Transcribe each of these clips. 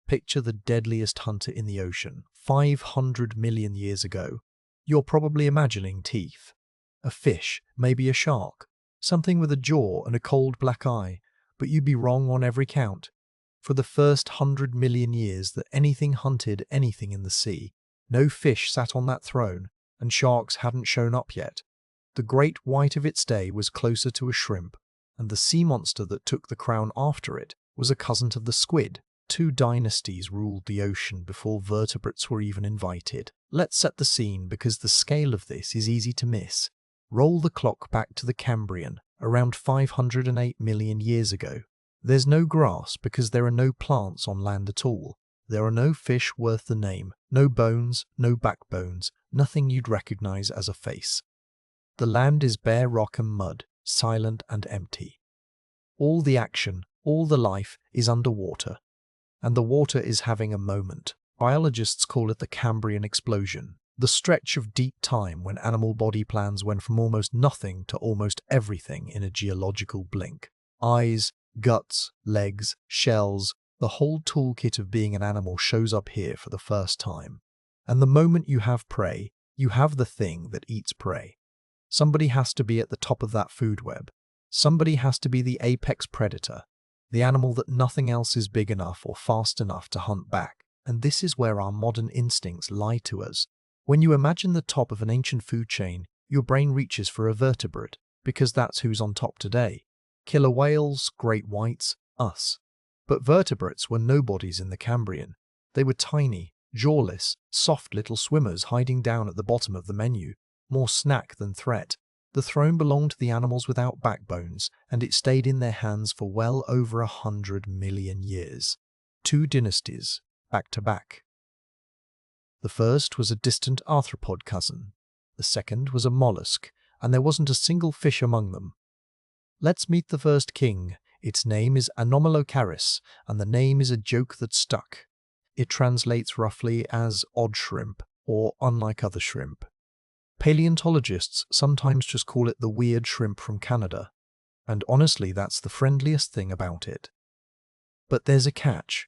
Picture the deadliest hunter in the ocean, 500 million years ago. You're probably imagining teeth. A fish, maybe a shark, something with a jaw and a cold black eye, but you'd be wrong on every count. For the first 100 million years that anything hunted anything in the sea, no fish sat on that throne, and sharks hadn't shown up yet. The great white of its day was closer to a shrimp, and the sea monster that took the crown after it was a cousin of the squid. 2 dynasties ruled the ocean before vertebrates were even invited. Let's set the scene because the scale of this is easy to miss. Roll the clock back to the Cambrian, around 508 million years ago. There's no grass because there are no plants on land at all. There are no fish worth the name, no bones, no backbones, nothing you'd recognize as a face. The land is bare rock and mud, silent and empty. All the action, all the life is underwater. And the water is having a moment. Biologists call it the Cambrian Explosion, the stretch of deep time when animal body plans went from almost nothing to almost everything in a geological blink. Eyes, guts, legs, shells, the whole toolkit of being an animal shows up here for the first time. And the moment you have prey, you have the thing that eats prey. Somebody has to be at the top of that food web. Somebody has to be the apex predator, the animal that nothing else is big enough or fast enough to hunt back. And this is where our modern instincts lie to us. When you imagine the top of an ancient food chain, your brain reaches for a vertebrate, because that's who's on top today. Killer whales, great whites, us. But vertebrates were nobodies in the Cambrian. They were tiny, jawless, soft little swimmers hiding down at the bottom of the menu, more snack than threat. The throne belonged to the animals without backbones, and it stayed in their hands for well over 100 million years. 2 dynasties, back to back. The first was a distant arthropod cousin. The second was a mollusk, and there wasn't a single fish among them. Let's meet the first king. Its name is Anomalocaris, and the name is a joke that stuck. It translates roughly as odd shrimp, or unlike other shrimp. Paleontologists sometimes just call it the weird shrimp from Canada, and honestly that's the friendliest thing about it. But there's a catch.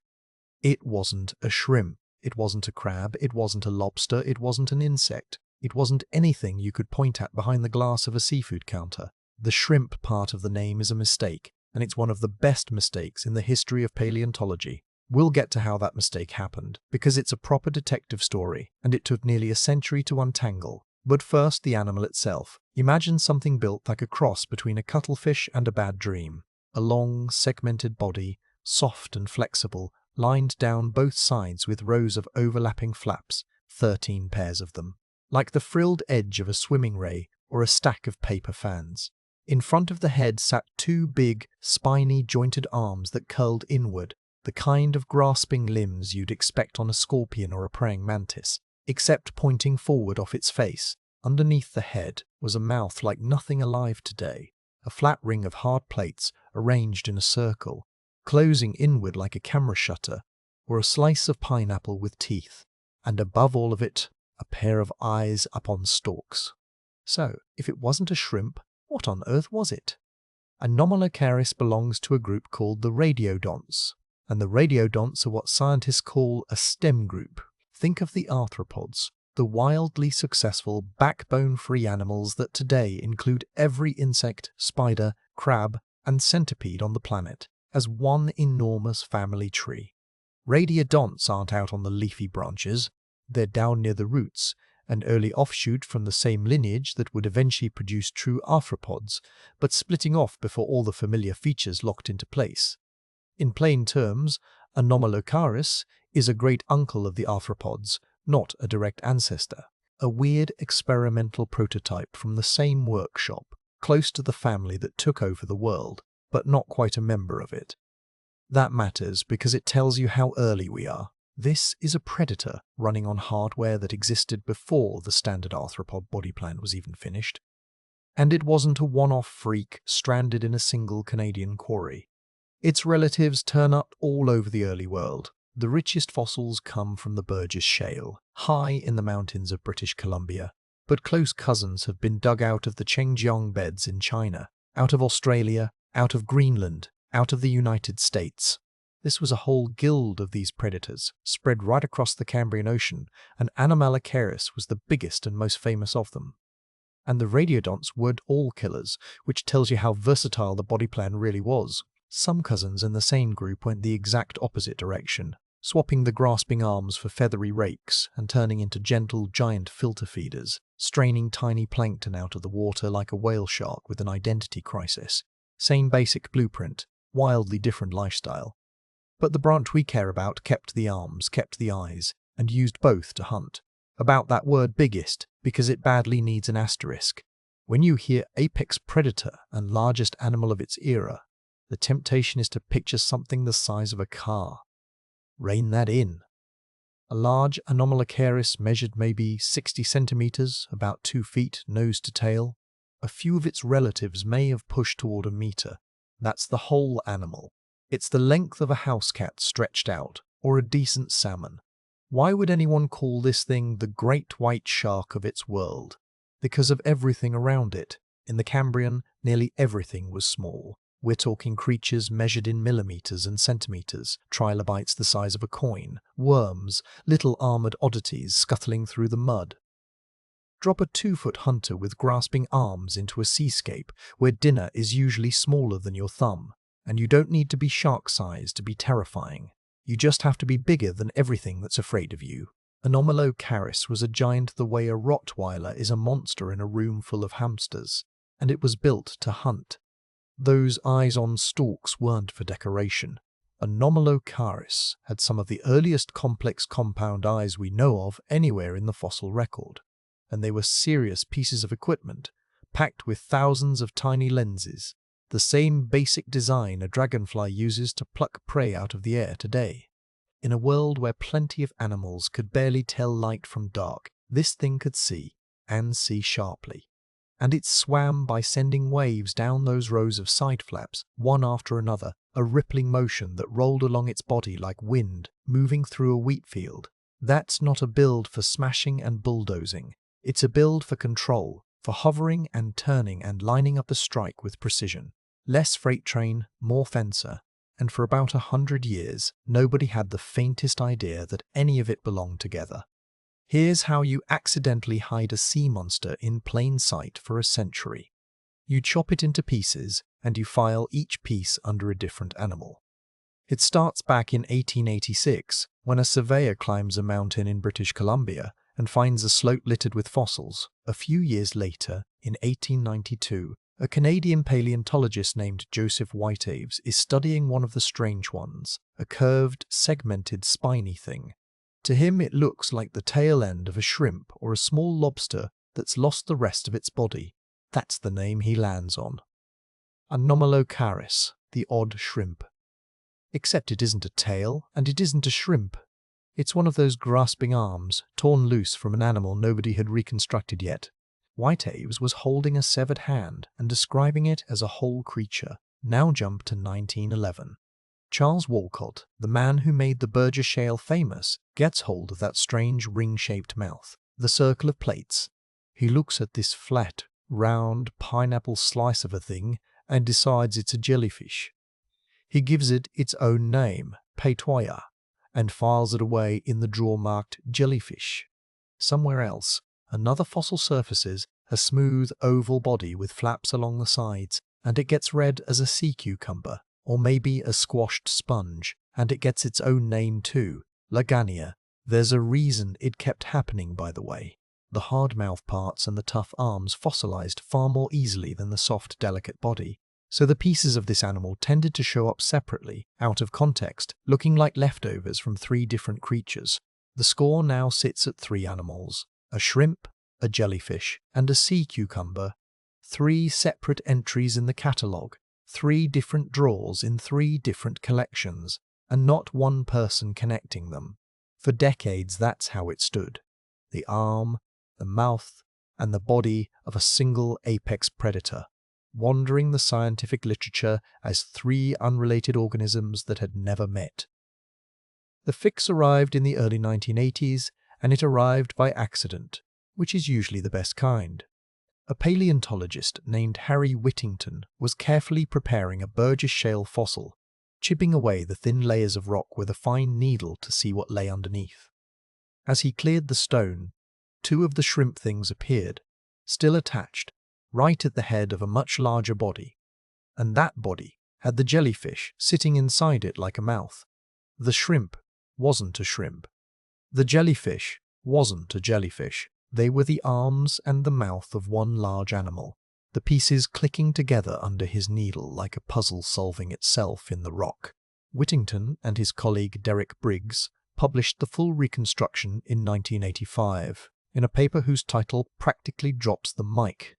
It wasn't a shrimp, it wasn't a crab, it wasn't a lobster, it wasn't an insect, it wasn't anything you could point at behind the glass of a seafood counter. The shrimp part of the name is a mistake, and it's one of the best mistakes in the history of paleontology. We'll get to how that mistake happened, because it's a proper detective story, and it took nearly a century to untangle. But first, the animal itself. Imagine something built like a cross between a cuttlefish and a bad dream. A long, segmented body, soft and flexible, lined down both sides with rows of overlapping flaps, 13 pairs of them, like the frilled edge of a swimming ray or a stack of paper fans. In front of the head sat 2 big, spiny, jointed arms that curled inward, the kind of grasping limbs you'd expect on a scorpion or a praying mantis. Except pointing forward off its face. Underneath the head was a mouth like nothing alive today, a flat ring of hard plates arranged in a circle, closing inward like a camera shutter, or a slice of pineapple with teeth, and above all of it, a pair of eyes up on stalks. So, if it wasn't a shrimp, what on earth was it? Anomalocaris belongs to a group called the radiodonts, and the radiodonts are what scientists call a STEM group. Think of the arthropods, the wildly successful backbone-free animals that today include every insect, spider, crab, and centipede on the planet, as one enormous family tree. Radiodonts aren't out on the leafy branches, they're down near the roots, an early offshoot from the same lineage that would eventually produce true arthropods, but splitting off before all the familiar features locked into place. In plain terms, Anomalocaris is a great uncle of the arthropods, not a direct ancestor. A weird experimental prototype from the same workshop, close to the family that took over the world, but not quite a member of it. That matters because it tells you how early we are. This is a predator running on hardware that existed before the standard arthropod body plan was even finished. And it wasn't a one-off freak stranded in a single Canadian quarry. Its relatives turn up all over the early world. The richest fossils come from the Burgess Shale, high in the mountains of British Columbia, but close cousins have been dug out of the Chengjiang beds in China, out of Australia, out of Greenland, out of the United States. This was a whole guild of these predators, spread right across the Cambrian Ocean, and Anomalocaris was the biggest and most famous of them. And the radiodonts weren't all killers, which tells you how versatile the body plan really was. Some cousins in the same group went the exact opposite direction, swapping the grasping arms for feathery rakes and turning into gentle giant filter feeders, straining tiny plankton out of the water like a whale shark with an identity crisis. Same basic blueprint, wildly different lifestyle. But the branch we care about kept the arms, kept the eyes, and used both to hunt. About that word biggest, because it badly needs an asterisk. When you hear apex predator and largest animal of its era, the temptation is to picture something the size of a car. Rein that in. A large Anomalocaris measured maybe 60 centimeters, about 2 feet, nose to tail. A few of its relatives may have pushed toward a meter. That's the whole animal. It's the length of a house cat stretched out, or a decent salmon. Why would anyone call this thing the great white shark of its world? Because of everything around it. In the Cambrian, nearly everything was small. We're talking creatures measured in millimeters and centimeters, trilobites the size of a coin, worms, little armored oddities scuttling through the mud. Drop a 2-foot hunter with grasping arms into a seascape where dinner is usually smaller than your thumb, and you don't need to be shark-sized to be terrifying. You just have to be bigger than everything that's afraid of you. Anomalocaris was a giant the way a Rottweiler is a monster in a room full of hamsters, and it was built to hunt. Those eyes on stalks weren't for decoration. Anomalocaris had some of the earliest complex compound eyes we know of anywhere in the fossil record, and they were serious pieces of equipment, packed with thousands of tiny lenses, the same basic design a dragonfly uses to pluck prey out of the air today. In a world where plenty of animals could barely tell light from dark, this thing could see, and see sharply. And it swam by sending waves down those rows of side flaps, one after another, a rippling motion that rolled along its body like wind moving through a wheat field. That's not a build for smashing and bulldozing. It's a build for control, for hovering and turning and lining up a strike with precision. Less freight train, more fencer, and for about 100 years, nobody had the faintest idea that any of it belonged together. Here's how you accidentally hide a sea monster in plain sight for a century. You chop it into pieces, and you file each piece under a different animal. It starts back in 1886, when a surveyor climbs a mountain in British Columbia and finds a slope littered with fossils. A few years later, in 1892, a Canadian paleontologist named Joseph Whiteaves is studying one of the strange ones, a curved, segmented, spiny thing. To him it looks like the tail end of a shrimp or a small lobster that's lost the rest of its body. That's the name he lands on. Anomalocaris, the odd shrimp. Except it isn't a tail, and it isn't a shrimp. It's one of those grasping arms, torn loose from an animal nobody had reconstructed yet. Whiteaves was holding a severed hand and describing it as a whole creature. Now jump to 1911. Charles Walcott, the man who made the Burgess shale famous, gets hold of that strange ring-shaped mouth, the circle of plates. He looks at this flat, round, pineapple slice of a thing and decides it's a jellyfish. He gives it its own name, Patoya, and files it away in the drawer marked jellyfish. Somewhere else, another fossil surfaces a smooth oval body with flaps along the sides, and it gets read as a sea cucumber, or maybe a squashed sponge, and it gets its own name too, Lagania. There's a reason it kept happening, by the way. The hard mouth parts and the tough arms fossilized far more easily than the soft, delicate body, so the pieces of this animal tended to show up separately, out of context, looking like leftovers from 3 different creatures. The score now sits at 3 animals: a shrimp, a jellyfish, and a sea cucumber. 3 separate entries in the catalogue, 3 different drawers in 3 different collections, and not one person connecting them. For decades that's how it stood. The arm, the mouth, and the body of a single apex predator, wandering the scientific literature as 3 unrelated organisms that had never met. The fix arrived in the early 1980s, and it arrived by accident, which is usually the best kind. A paleontologist named Harry Whittington was carefully preparing a Burgess shale fossil chipping away the thin layers of rock with a fine needle to see what lay underneath. As he cleared the stone, two of the shrimp things appeared, still attached, right at the head of a much larger body. And that body had the jellyfish sitting inside it like a mouth. The shrimp wasn't a shrimp. The jellyfish wasn't a jellyfish. They were the arms and the mouth of one large animal, the pieces clicking together under his needle like a puzzle solving itself in the rock. Whittington and his colleague Derek Briggs published the full reconstruction in 1985 in a paper whose title practically drops the mic.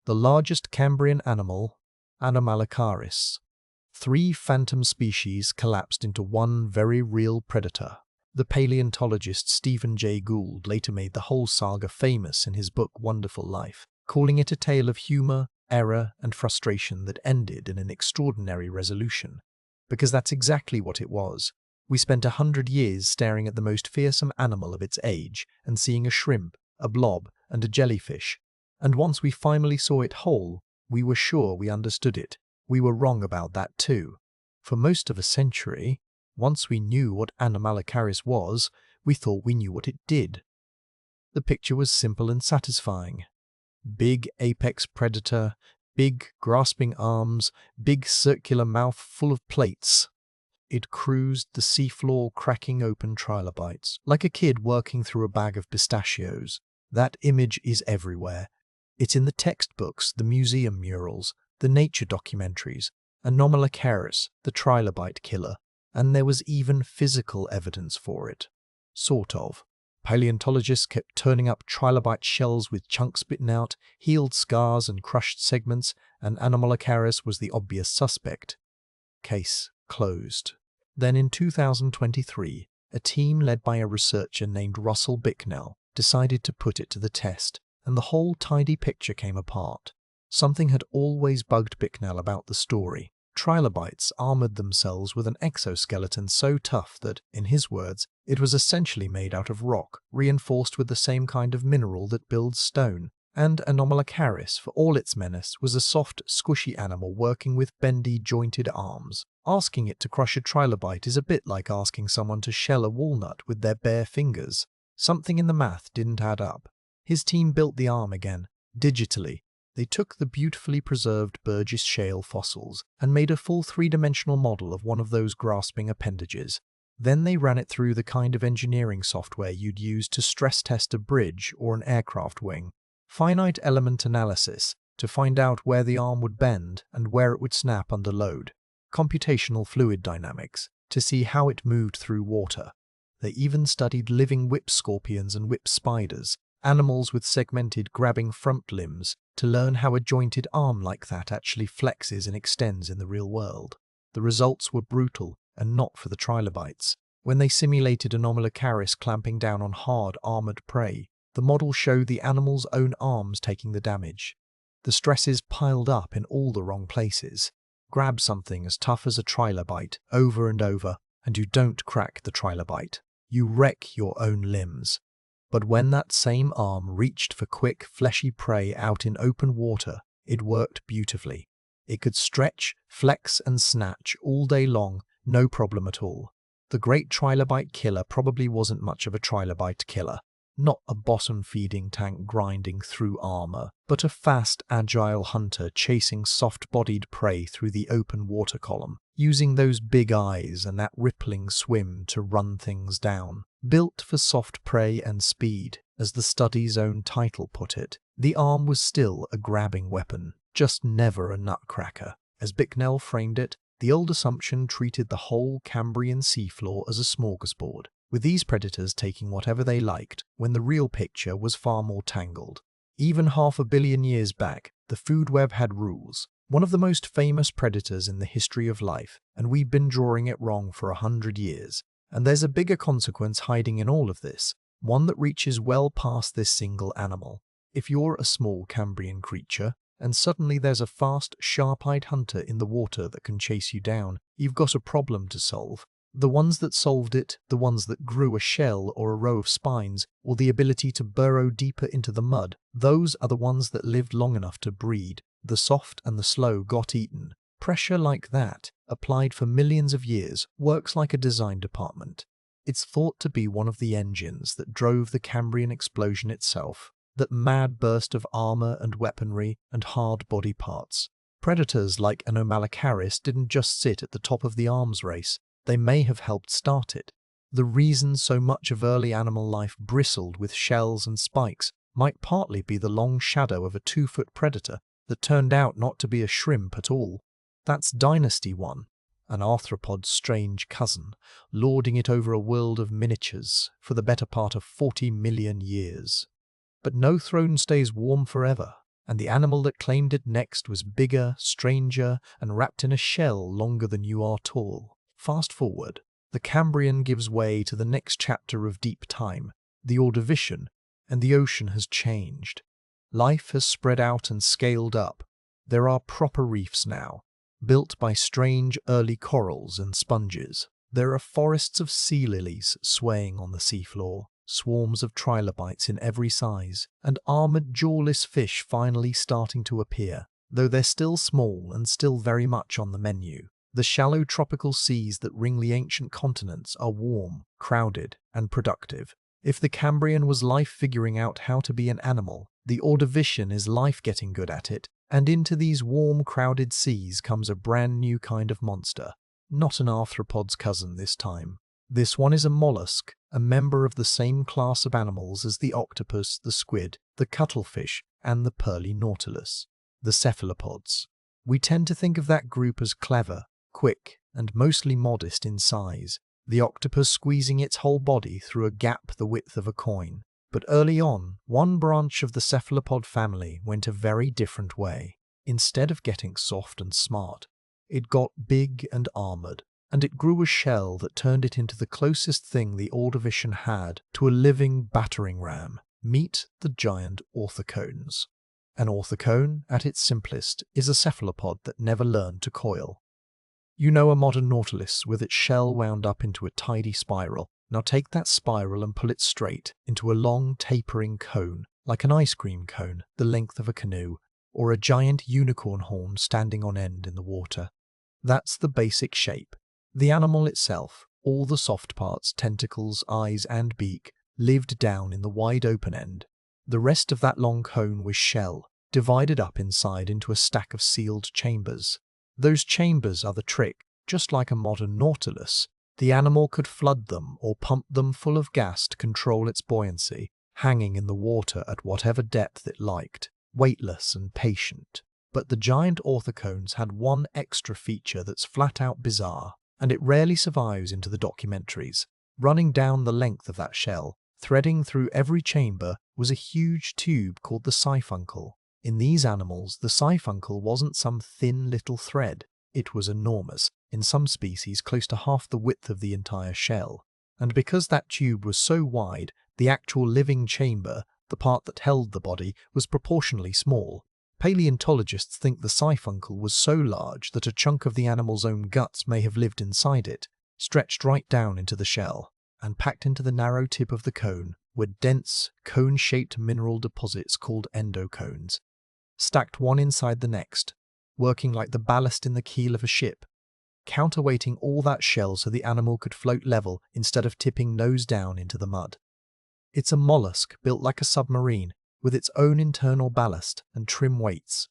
The largest Cambrian animal, Anomalocaris. 3 phantom species collapsed into one very real predator. The paleontologist Stephen Jay Gould later made the whole saga famous in his book Wonderful Life, calling it a tale of humor, error, and frustration that ended in an extraordinary resolution. Because that's exactly what it was. We spent 100 years staring at the most fearsome animal of its age and seeing a shrimp, a blob, and a jellyfish. And once we finally saw it whole, we were sure we understood it. We were wrong about that too. For most of a century, once we knew what Anomalocaris was, we thought we knew what it did. The picture was simple and satisfying. Big apex predator, big grasping arms, big circular mouth full of plates. It cruised the seafloor cracking open trilobites, like a kid working through a bag of pistachios. That image is everywhere. It's in the textbooks, the museum murals, the nature documentaries, Anomalocaris, the trilobite killer, and there was even physical evidence for it. Sort of. Paleontologists kept turning up trilobite shells with chunks bitten out, healed scars and crushed segments, and Anomalocaris was the obvious suspect. Case closed. Then in 2023, a team led by a researcher named Russell Bicknell decided to put it to the test, and the whole tidy picture came apart. Something had always bugged Bicknell about the story. Trilobites armored themselves with an exoskeleton so tough that, in his words, it was essentially made out of rock, reinforced with the same kind of mineral that builds stone. And Anomalocaris, for all its menace, was a soft, squishy animal working with bendy, jointed arms. Asking it to crush a trilobite is a bit like asking someone to shell a walnut with their bare fingers. Something in the math didn't add up. His team built the arm again, digitally. They took the beautifully preserved Burgess Shale fossils and made a full 3-dimensional model of one of those grasping appendages. Then they ran it through the kind of engineering software you'd use to stress test a bridge or an aircraft wing. Finite element analysis to find out where the arm would bend and where it would snap under load. Computational fluid dynamics to see how it moved through water. They even studied living whip scorpions and whip spiders, animals with segmented grabbing front limbs, to learn how a jointed arm like that actually flexes and extends in the real world. The results were brutal, and not for the trilobites. When they simulated Anomalocaris clamping down on hard, armored prey, the model showed the animal's own arms taking the damage. The stresses piled up in all the wrong places. Grab something as tough as a trilobite over and over, and you don't crack the trilobite. You wreck your own limbs. But when that same arm reached for quick, fleshy prey out in open water, it worked beautifully. It could stretch, flex, and snatch all day long, no problem at all. The great trilobite killer probably wasn't much of a trilobite killer. Not a bottom-feeding tank grinding through armor, but a fast, agile hunter chasing soft-bodied prey through the open water column, using those big eyes and that rippling swim to run things down. Built for soft prey and speed, as the study's own title put it, the arm was still a grabbing weapon, just never a nutcracker. As Bicknell framed it, the old assumption treated the whole Cambrian seafloor as a smorgasbord, with these predators taking whatever they liked, when the real picture was far more tangled. Even 500 million years back, the food web had rules, one of the most famous predators in the history of life, and we've been drawing it wrong for 100 years. And there's a bigger consequence hiding in all of this, one that reaches well past this single animal. If you're a small Cambrian creature, and suddenly there's a fast, sharp-eyed hunter in the water that can chase you down, you've got a problem to solve. The ones that solved it, the ones that grew a shell or a row of spines, or the ability to burrow deeper into the mud, those are the ones that lived long enough to breed. The soft and the slow got eaten. Pressure like that, applied for millions of years, works like a design department. It's thought to be one of the engines that drove the Cambrian explosion itself, that mad burst of armor and weaponry and hard body parts. Predators like Anomalocaris didn't just sit at the top of the arms race, they may have helped start it. The reason so much of early animal life bristled with shells and spikes might partly be the long shadow of a 2-foot predator that turned out not to be a shrimp at all. That's Dynasty 1, an arthropod's strange cousin, lording it over a world of miniatures for the better part of 40 million years. But no throne stays warm forever, and the animal that claimed it next was bigger, stranger, and wrapped in a shell longer than you are tall. Fast forward, the Cambrian gives way to the next chapter of deep time, the Ordovician, and the ocean has changed. Life has spread out and scaled up. There are proper reefs now, built by strange early corals and sponges. There are forests of sea lilies swaying on the seafloor, swarms of trilobites in every size, and armored jawless fish finally starting to appear, though they're still small and still very much on the menu. The shallow tropical seas that ring the ancient continents are warm, crowded, and productive. If the Cambrian was life figuring out how to be an animal, the Ordovician is life getting good at it, and into these warm, crowded seas comes a brand new kind of monster. Not an arthropod's cousin this time. This one is a mollusk, a member of the same class of animals as the octopus, the squid, the cuttlefish, and the pearly nautilus, the cephalopods. We tend to think of that group as clever, quick, and mostly modest in size, the octopus squeezing its whole body through a gap the width of a coin. But early on, one branch of the cephalopod family went a very different way. Instead of getting soft and smart, it got big and armored, and it grew a shell that turned it into the closest thing the Ordovician had to a living battering ram. Meet the giant orthocones. An orthocone, at its simplest, is a cephalopod that never learned to coil. You know a modern nautilus with its shell wound up into a tidy spiral. Now take that spiral and pull it straight into a long tapering cone, like an ice cream cone the length of a canoe, or a giant unicorn horn standing on end in the water. That's the basic shape. The animal itself, all the soft parts, tentacles, eyes and beak, lived down in the wide open end. The rest of that long cone was shell, divided up inside into a stack of sealed chambers. Those chambers are the trick. Just like a modern nautilus, the animal could flood them or pump them full of gas to control its buoyancy, hanging in the water at whatever depth it liked, weightless and patient. But the giant orthocones had one extra feature that's flat out bizarre, and it rarely survives into the documentaries. Running down the length of that shell, threading through every chamber, was a huge tube called the siphuncle. In these animals, the siphuncle wasn't some thin little thread. It was enormous, in some species close to half the width of the entire shell. And because that tube was so wide, the actual living chamber, the part that held the body, was proportionally small. Paleontologists think the siphuncle was so large that a chunk of the animal's own guts may have lived inside it, stretched right down into the shell, and packed into the narrow tip of the cone were dense, cone-shaped mineral deposits called endocones, stacked one inside the next, working like the ballast in the keel of a ship, counterweighting all that shell so the animal could float level instead of tipping nose down into the mud. It's a mollusk built like a submarine, with its own internal ballast and trim weights.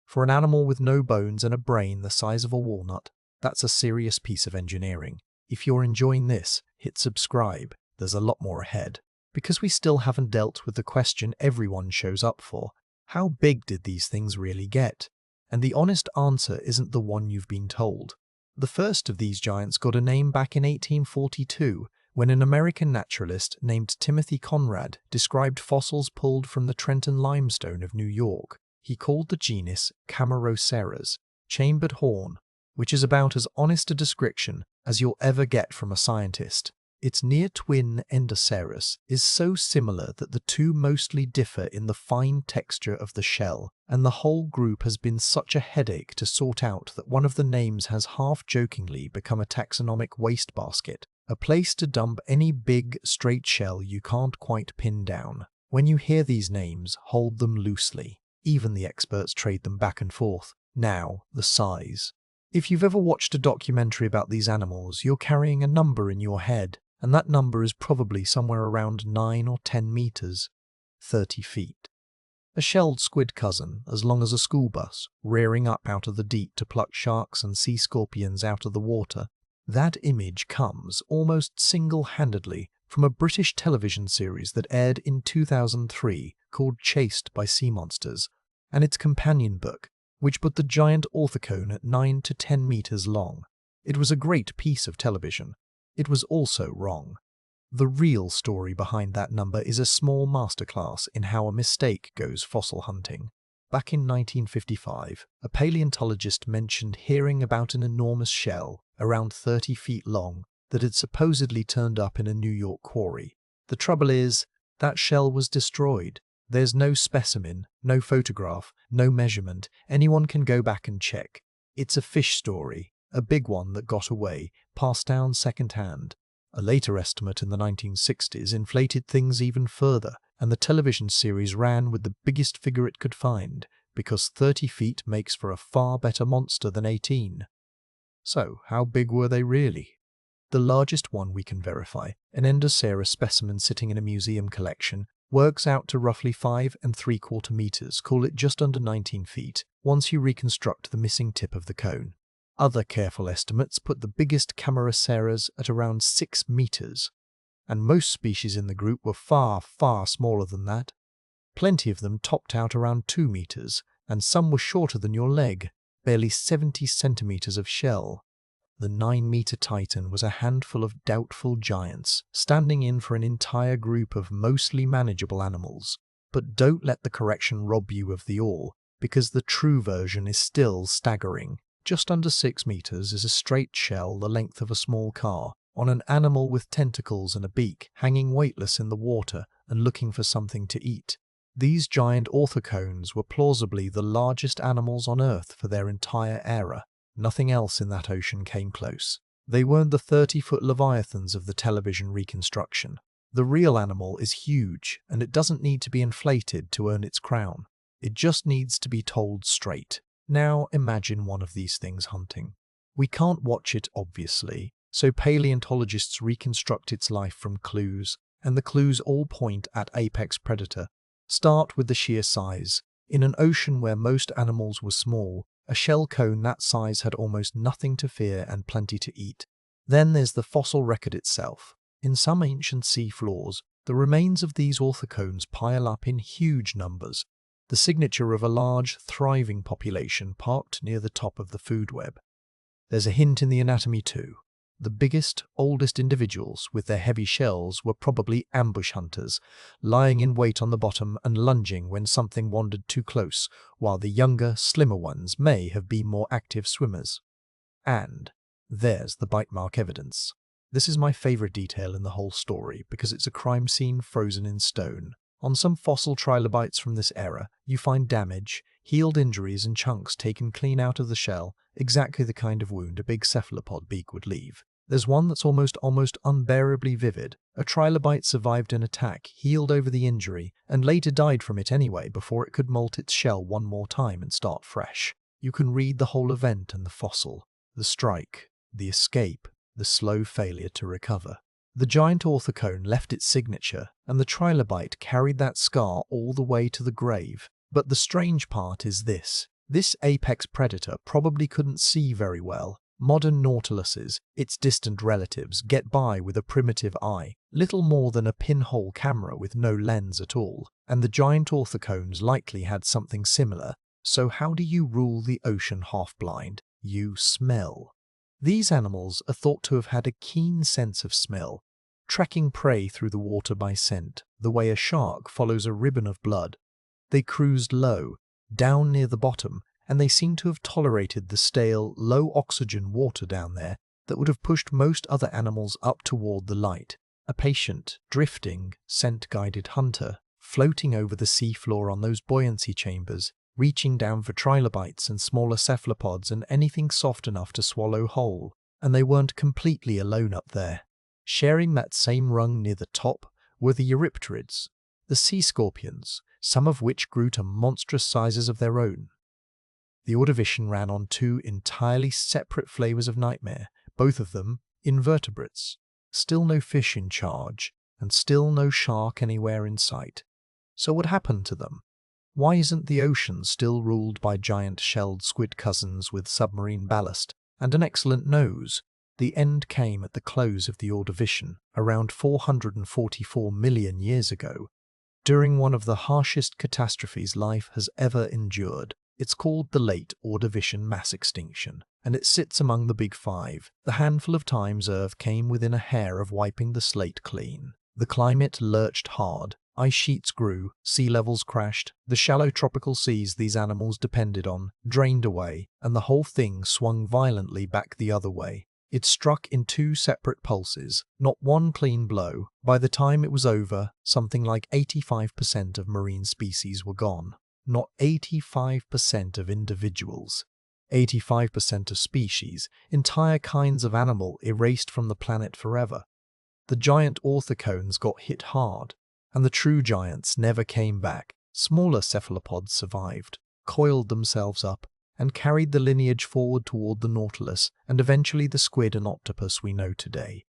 For an animal with no bones and a brain the size of a walnut, that's a serious piece of engineering. If you're enjoying this, hit subscribe. There's a lot more ahead. Because we still haven't dealt with the question everyone shows up for. How big did these things really get? And the honest answer isn't the one you've been told. The first of these giants got a name back in 1842, when an American naturalist named Timothy Conrad described fossils pulled from the Trenton limestone of New York. He called the genus Camaraoceras, chambered horn, which is about as honest a description as you'll ever get from a scientist. Its near twin Endoceras is so similar that the two mostly differ in the fine texture of the shell, and the whole group has been such a headache to sort out that one of the names has half-jokingly become a taxonomic wastebasket, a place to dump any big, straight shell you can't quite pin down. When you hear these names, hold them loosely. Even the experts trade them back and forth. Now, the size. If you've ever watched a documentary about these animals, you're carrying a number in your head, and that number is probably somewhere around 9 or 10 meters, 30 feet. A shelled squid cousin, as long as a school bus, rearing up out of the deep to pluck sharks and sea scorpions out of the water. That image comes, almost single-handedly, from a British television series that aired in 2003 called Chased by Sea Monsters, and its companion book, which put the giant orthocone at 9 to 10 meters long. It was a great piece of television. It was also wrong. The real story behind that number is a small masterclass in how a mistake goes fossil hunting. Back in 1955, a paleontologist mentioned hearing about an enormous shell, around 30 feet long, that had supposedly turned up in a New York quarry. The trouble is, that shell was destroyed. There's no specimen, no photograph, no measurement. Anyone can go back and check. It's a fish story, a big one that got away, passed down second-hand. A later estimate in the 1960s inflated things even further, and the television series ran with the biggest figure it could find, because 30 feet makes for a far better monster than 18. So, how big were they really? The largest one we can verify, an Endocera specimen sitting in a museum collection, works out to roughly 5¾ meters, call it just under 19 feet, once you reconstruct the missing tip of the cone. Other careful estimates put the biggest Camaraceras at around 6 meters, and most species in the group were far, far smaller than that. Plenty of them topped out around 2 meters, and some were shorter than your leg, barely 70 centimeters of shell. The 9-meter titan was a handful of doubtful giants, standing in for an entire group of mostly manageable animals. But don't let the correction rob you of the awe, because the true version is still staggering. Just under 6 meters is a straight shell the length of a small car, on an animal with tentacles and a beak, hanging weightless in the water and looking for something to eat. These giant orthocones were plausibly the largest animals on Earth for their entire era. Nothing else in that ocean came close. They weren't the 30-foot leviathans of the television reconstruction. The real animal is huge, and it doesn't need to be inflated to earn its crown. It just needs to be told straight. Now imagine one of these things hunting. We can't watch it, obviously, so paleontologists reconstruct its life from clues, and the clues all point at apex predator. Start with the sheer size. In an ocean where most animals were small, a shell cone that size had almost nothing to fear and plenty to eat. Then there's the fossil record itself. In some ancient sea floors, the remains of these orthocones pile up in huge numbers, the signature of a large, thriving population parked near the top of the food web. There's a hint in the anatomy too. The biggest, oldest individuals with their heavy shells were probably ambush hunters, lying in wait on the bottom and lunging when something wandered too close, while the younger, slimmer ones may have been more active swimmers. And there's the bite mark evidence. This is my favorite detail in the whole story because it's a crime scene frozen in stone. On some fossil trilobites from this era, you find damage, healed injuries and chunks taken clean out of the shell, exactly the kind of wound a big cephalopod beak would leave. There's one that's almost unbearably vivid. A trilobite survived an attack, healed over the injury, and later died from it anyway before it could molt its shell one more time and start fresh. You can read the whole event in the fossil. The strike, the escape, the slow failure to recover. The giant orthocone left its signature, and the trilobite carried that scar all the way to the grave. But the strange part is this. This apex predator probably couldn't see very well. Modern nautiluses, its distant relatives, get by with a primitive eye, little more than a pinhole camera with no lens at all, and the giant orthocones likely had something similar. So how do you rule the ocean half-blind? You smell. These animals are thought to have had a keen sense of smell, tracking prey through the water by scent, the way a shark follows a ribbon of blood. They cruised low, down near the bottom, and they seem to have tolerated the stale, low-oxygen water down there that would have pushed most other animals up toward the light. A patient, drifting, scent-guided hunter, floating over the seafloor on those buoyancy chambers, reaching down for trilobites and smaller cephalopods and anything soft enough to swallow whole. And they weren't completely alone up there. Sharing that same rung near the top were the eurypterids, the sea scorpions, some of which grew to monstrous sizes of their own. The Ordovician ran on two entirely separate flavors of nightmare, both of them invertebrates. Still no fish in charge, and still no shark anywhere in sight. So what happened to them? Why isn't the ocean still ruled by giant shelled squid cousins with submarine ballast and an excellent nose? The end came at the close of the Ordovician, around 444 million years ago, during one of the harshest catastrophes life has ever endured. It's called the Late Ordovician Mass Extinction, and it sits among the Big Five, the handful of times Earth came within a hair of wiping the slate clean. The climate lurched hard, ice sheets grew, sea levels crashed, the shallow tropical seas these animals depended on drained away, and the whole thing swung violently back the other way. It struck in two separate pulses, not one clean blow. By the time it was over, something like 85% of marine species were gone. Not 85% of individuals. 85% of species, entire kinds of animal erased from the planet forever. The giant orthocones got hit hard, and the true giants never came back. Smaller cephalopods survived, coiled themselves up, and carried the lineage forward toward the nautilus and eventually the squid and octopus we know today.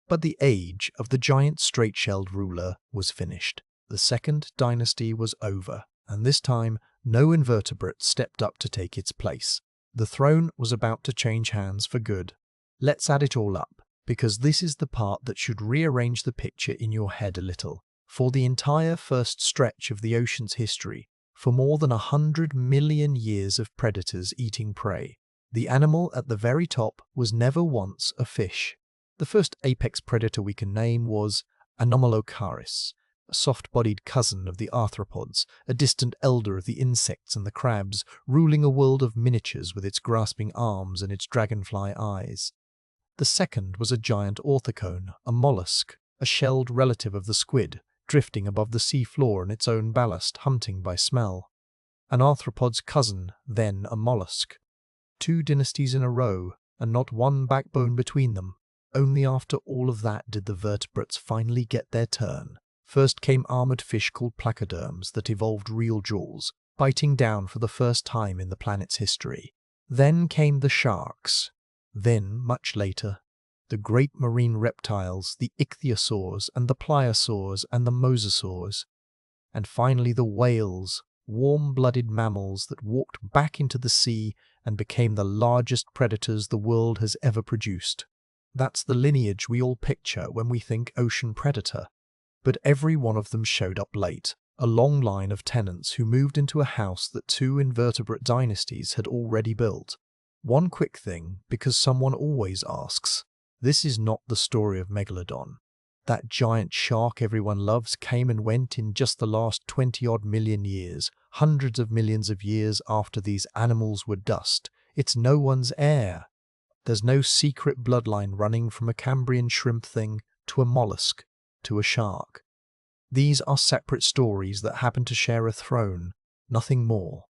But the age of the giant straight-shelled ruler was finished. The second dynasty was over, and this time no invertebrate stepped up to take its place. The throne was about to change hands for good. Let's add it all up, because this is the part that should rearrange the picture in your head a little. For the entire first stretch of the ocean's history, for more than 100 million years of predators eating prey, the animal at the very top was never once a fish. The first apex predator we can name was Anomalocaris, a soft-bodied cousin of the arthropods, a distant elder of the insects and the crabs, ruling a world of miniatures with its grasping arms and its dragonfly eyes. The second was a giant orthocone, a mollusk, a shelled relative of the squid, drifting above the seafloor in its own ballast, hunting by smell. An arthropod's cousin, then a mollusk. Two dynasties in a row, and not one backbone between them. Only after all of that did the vertebrates finally get their turn. First came armored fish called placoderms that evolved real jaws, biting down for the first time in the planet's history. Then came the sharks. Then, much later, the great marine reptiles, the ichthyosaurs and the pliosaurs and the mosasaurs. And finally the whales, warm-blooded mammals that walked back into the sea and became the largest predators the world has ever produced. That's the lineage we all picture when we think ocean predator. But every one of them showed up late, a long line of tenants who moved into a house that two invertebrate dynasties had already built. One quick thing, because someone always asks, this is not the story of Megalodon. That giant shark everyone loves came and went in just the last 20-odd million years, hundreds of millions of years after these animals were dust. It's no one's heir. There's no secret bloodline running from a Cambrian shrimp thing to a mollusk to a shark. These are separate stories that happen to share a throne, nothing more.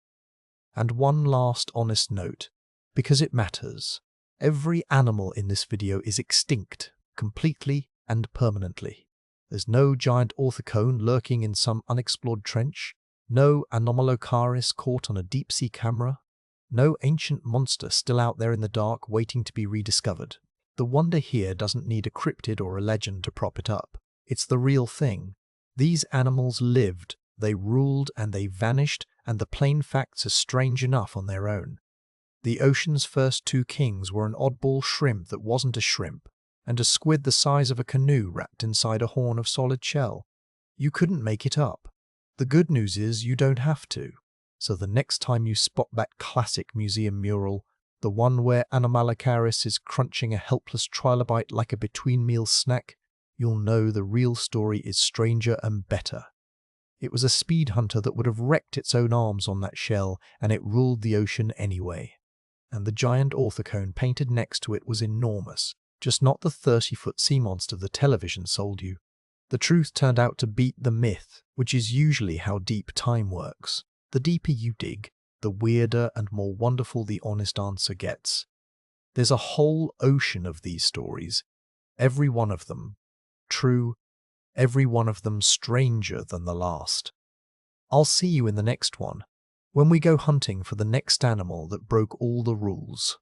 And one last honest note, because it matters. Every animal in this video is extinct, completely and permanently. There's no giant orthocone lurking in some unexplored trench, no Anomalocaris caught on a deep-sea camera, no ancient monster still out there in the dark waiting to be rediscovered. The wonder here doesn't need a cryptid or a legend to prop it up. It's the real thing. These animals lived, they ruled, and they vanished, and the plain facts are strange enough on their own. The ocean's first two kings were an oddball shrimp that wasn't a shrimp, and a squid the size of a canoe wrapped inside a horn of solid shell. You couldn't make it up. The good news is you don't have to. So the next time you spot that classic museum mural, the one where Anomalocaris is crunching a helpless trilobite like a between-meal snack, you'll know the real story is stranger and better. It was a speed hunter that would have wrecked its own arms on that shell, and it ruled the ocean anyway. And the giant orthocone painted next to it was enormous, just not the 30-foot sea monster the television sold you. The truth turned out to beat the myth, which is usually how deep time works. The deeper you dig, the weirder and more wonderful the honest answer gets. There's a whole ocean of these stories, every one of them true, every one of them stranger than the last. I'll see you in the next one. when we go hunting for the next animal that broke all the rules.